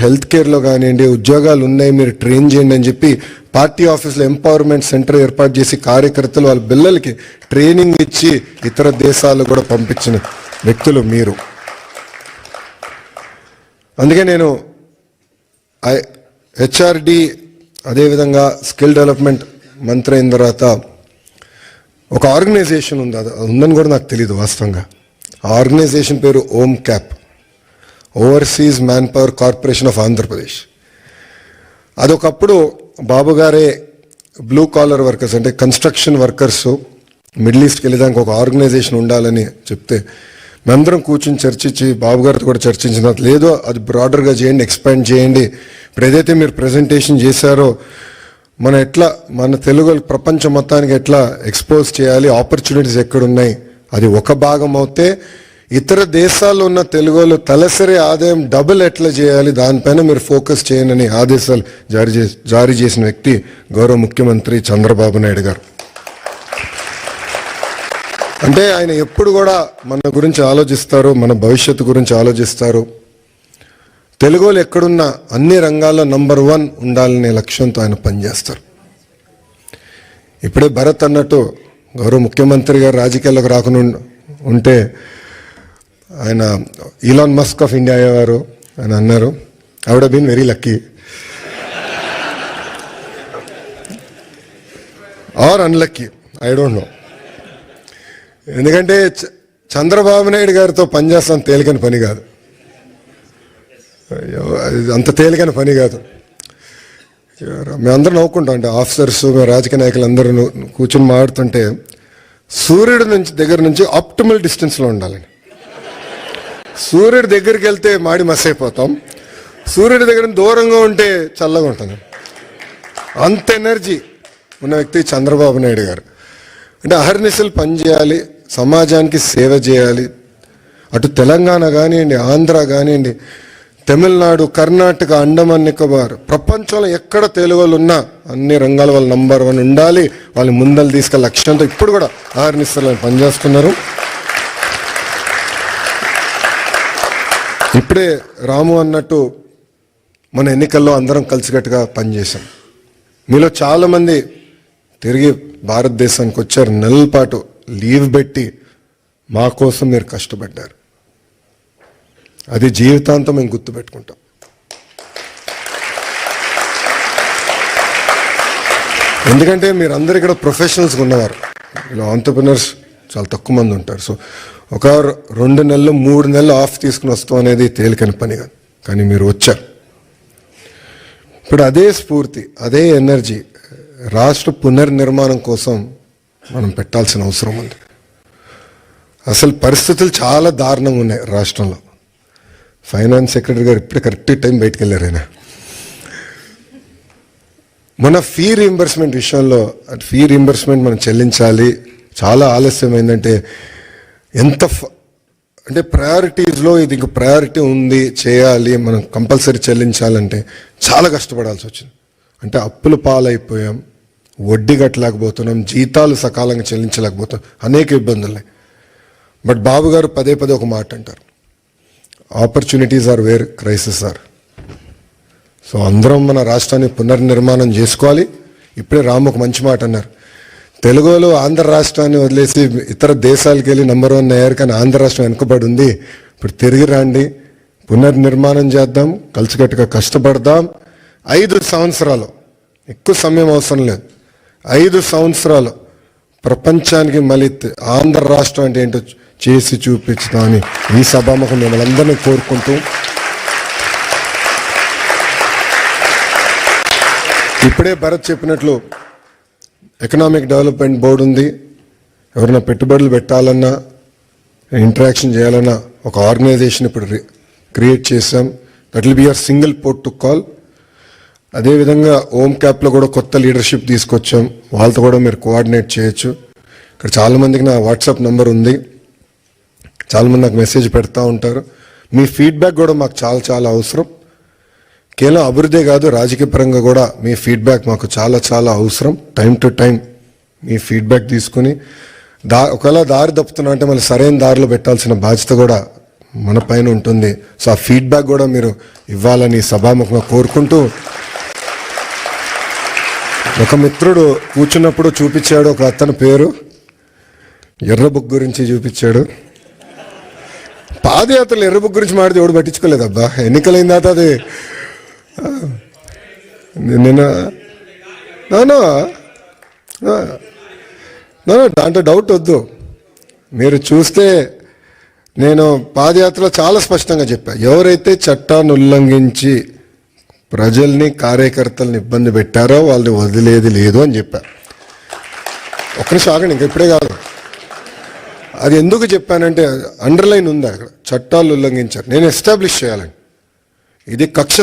Health కేర్లో కానివ్వండి ఉద్యోగాలు ఉన్నాయి, మీరు ట్రైన్ చేయండి అని చెప్పి పార్టీ ఆఫీస్లో ఎంపవర్మెంట్ సెంటర్ ఏర్పాటు చేసి కార్యకర్తలు వాళ్ళ పిల్లలకి ట్రైనింగ్ ఇచ్చి ఇతర దేశాలు కూడా పంపించిన వ్యక్తులు మీరు. అందుకే నేను హెచ్ఆర్డి అదేవిధంగా స్కిల్ డెవలప్మెంట్ మంత్రి అయిన తర్వాత ఒక ఆర్గనైజేషన్ ఉంది, అది ఉందని కూడా నాకు తెలియదు వాస్తవంగా. ఆ ఆర్గనైజేషన్ పేరు ohm cap, overseas man power corporation of Andhra Pradesh. అదొకప్పుడు బాబు గారే బ్లూ కాలర్ వర్కర్స్ అంటే కన్స్ట్రక్షన్ వర్కర్స్ మిడిల్ ఈస్ట్కి వెళ్ళేదానికి ఒక ఆర్గనైజేషన్ ఉండాలని చెప్తే మేమందరం కూర్చుని చర్చించి బాబు గారితో కూడా చర్చించిన లేదో అది బ్రాడర్గా చేయండి, ఎక్స్పాండ్ చేయండి. ఇప్పుడు ఏదైతే మీరు ప్రజెంటేషన్ చేశారో మన తెలుగు ప్రపంచం మొత్తానికి ఎట్లా ఎక్స్పోజ్ చేయాలి, ఆపర్చునిటీస్ ఎక్కడున్నాయి, అది ఒక భాగం అవుతే ఇతర దేశాల్లో ఉన్న తెలుగులో తలసరి ఆదాయం డబుల్ ఎట్లా చేయాలి దానిపైన మీరు ఫోకస్ చేయండి ఆదేశాలు జారీ చేసిన వ్యక్తి గౌరవ ముఖ్యమంత్రి చంద్రబాబు నాయుడు గారు. అంటే ఆయన ఎప్పుడు కూడా మన గురించి ఆలోచిస్తారు, మన భవిష్యత్తు గురించి ఆలోచిస్తారు. తెలుగులో ఎక్కడున్నా అన్ని రంగాల్లో నంబర్ 1 ఉండాలనే లక్ష్యంతో ఆయన పనిచేస్తారు. ఇప్పుడే భరత్ అన్నట్టు గౌరవ ముఖ్యమంత్రి గారు రాజకీయాల్లోకి రాకుండా ఉంటే ఆయన ఈలాన్ మస్క్ ఆఫ్ ఇండియా అయ్యేవారు ఆయన అన్నారు. I would have been very lucky or unlucky, I don't know. ఎందుకంటే చంద్రబాబు నాయుడు గారితో పనిచేస్తాం తేలికని పని కాదు, అంత తేలికైన పని కాదు. మేమందరం నవ్వుకుంటాం అంటే ఆఫీసర్స్ రాజకీయ నాయకులు అందరూ కూర్చొని మాట్లాడుతుంటే సూర్యుడి దగ్గర నుంచి ఆప్టిమల్ డిస్టెన్స్లో ఉండాలని. సూర్యుడి దగ్గరికి వెళ్తే మాడి మస్ అయిపోతాం, సూర్యుడి దగ్గర దూరంగా ఉంటే చల్లగా ఉంటుంది. అంత ఎనర్జీ ఉన్న వ్యక్తి చంద్రబాబు నాయుడు గారు. అంటే అహర్నిశలు పనిచేయాలి, సమాజానికి సేవ చేయాలి. అటు తెలంగాణ కానివ్వండి, ఆంధ్ర కానివ్వండి, తమిళనాడు, కర్ణాటక, అండమాన్ నికోబార్, ప్రపంచంలో ఎక్కడ తెలుగు వాళ్ళు ఉన్నా అన్ని రంగాల వాళ్ళు నంబర్ 1 ఉండాలి, వాళ్ళని ముందలు తీసుకెళ్ళే లక్ష్యంతో ఇప్పుడు కూడా అహర్నిశలు పనిచేస్తున్నారు. ఇప్పుడే రాము అన్నట్టు మన ఎన్నికల్లో అందరం కలిసికట్టుగా పనిచేశాం. మీలో చాలామంది తిరిగి భారతదేశానికి వచ్చారు, నెలల పాటు లీవ్ పెట్టి మా కోసం మీరు కష్టపడ్డారు. అది జీవితాంతం మేము గుర్తుపెట్టుకుంటాం. ఎందుకంటే మీరందరూ ఇక్కడ ప్రొఫెషనల్స్గా ఉన్నవారు, ఇలా ఆంటర్ప్రినర్స్ చాలా తక్కువ మంది ఉంటారు. సో ఒక 2 నెలలు 3 నెలలు ఆఫ్ తీసుకుని వస్తాం అనేది తేలికని పని కాదు, కానీ మీరు వచ్చారు. ఇప్పుడు అదే స్ఫూర్తి, అదే ఎనర్జీ రాష్ట్ర పునర్నిర్మాణం కోసం మనం పెట్టాల్సిన అవసరం ఉంది. అసలు పరిస్థితులు చాలా దారుణంగా ఉన్నాయి రాష్ట్రంలో. ఫైనాన్స్ సెక్రటరీ గారు ఇప్పుడే కరెక్ట్ టైం బయటకు వెళ్ళారు. ఆయన మన ఫీ రీయింబర్స్మెంట్ విషయంలో ఫీ రీయింబర్స్మెంట్ మనం చెల్లించాలి, చాలా ఆలస్యమైందంటే అంటే ప్రయారిటీస్లో ఇది ఇంక ప్రయారిటీ ఉంది, చేయాలి, మనం కంపల్సరీ చెల్లించాలంటే చాలా కష్టపడాల్సి వచ్చింది. అంటే అప్పుల పాలైపోయాం, వడ్డీ కట్టలేకపోతున్నాం, జీతాలు సకాలంగా చెల్లించలేకపోతున్నాం, అనేక ఇబ్బందులు. బట్ బాబు గారు పదే ఒక మాట అంటారు, opportunities are where crisis are. So అందరం మన రాష్ట్రాన్ని పునర్నిర్మాణం చేసుకోవాలి. ఇప్పుడే రాము ఒక మంచి మాట అన్నారు, తెలుగులో ఆంధ్ర రాష్ట్రాన్ని వదిలేసి ఇతర దేశాలకు వెళ్ళి నంబర్ 1 అయ్యారు, కానీ ఆంధ్ర రాష్ట్రం వెనుకబడి ఉంది. ఇప్పుడు తిరిగి రండి, పునర్నిర్మాణం చేద్దాం, కలిసికట్టుగా కష్టపడదాం. 5 సంవత్సరాలు, ఎక్కువ సమయం అవసరం లేదు, 5 సంవత్సరాలు ప్రపంచానికి మళ్ళీ ఆంధ్ర రాష్ట్రం అంటే ఏంటో చేసి చూపించుదామని ఈ సభాముఖం మిమ్మల్ని అందరినీ కోరుకుంటూ, ఇప్పుడే భరత్ చెప్పినట్లు ఎకనామిక్ డెవలప్మెంట్ బోర్డు ఉంది. ఎవరైనా పెట్టుబడులు పెట్టాలన్నా, ఇంటరాక్షన్ చేయాలన్నా ఒక ఆర్గనైజేషన్ ఇప్పుడు క్రియేట్ చేశాం. That will be your single port to call. అదేవిధంగా ఓమ్ క్యాప్లో కూడా కొత్త లీడర్షిప్ తీసుకొచ్చాం, వాళ్ళతో కూడా మీరు కోఆర్డినేట్ చేయొచ్చు. ఇక్కడ చాలామందికి నా వాట్సాప్ నెంబర్ ఉంది, చాలామంది నాకు మెసేజ్ పెడతా ఉంటారు. మీ ఫీడ్బ్యాక్ కూడా మాకు చాలా అవసరం. కేవలం అభివృద్ధి కాదు, రాజకీయ పరంగా కూడా మీ ఫీడ్బ్యాక్ మాకు చాలా అవసరం. Time to time me feedback తీసుకుని ఒకవేళ దారి తప్పుతున్నా అంటే మళ్ళీ సరైన దారిలో పెట్టాల్సిన బాధ్యత కూడా మన పైన ఉంటుంది. సో ఆ ఫీడ్బ్యాక్ కూడా మీరు ఇవ్వాలని సభాముఖంగా కోరుకుంటూ, ఒక మిత్రుడు కూర్చున్నప్పుడు చూపించాడు, ఒక అతని పేరు ఎర్ర బుక్ గురించి చూపించాడు. పాదయాత్రలు ఎర్ర బుక్ గురించి మాడితే ఎవడు పట్టించుకోలేదబ్బా. ఎన్నికలైన తర్వాత అది నిన్న దాంట్లో డౌట్ వద్దు. మీరు చూస్తే నేను పాదయాత్రలో చాలా స్పష్టంగా చెప్పా, ఎవరైతే చట్టాన్ని ఉల్లంఘించి ప్రజల్ని కార్యకర్తల్ని ఇబ్బంది పెట్టారో వాళ్ళని వదిలేది లేదు అని చెప్పా. ఒక్క నిమిషం ఆగండి, ఇంక ఇప్పుడే కాదు. అది ఎందుకు చెప్పానంటే అండర్లైన్ ఉంది అక్కడ, చట్టాలు ఉల్లంఘించారు. నేను ఎస్టాబ్లిష్ చేయాలని, ఇది కక్ష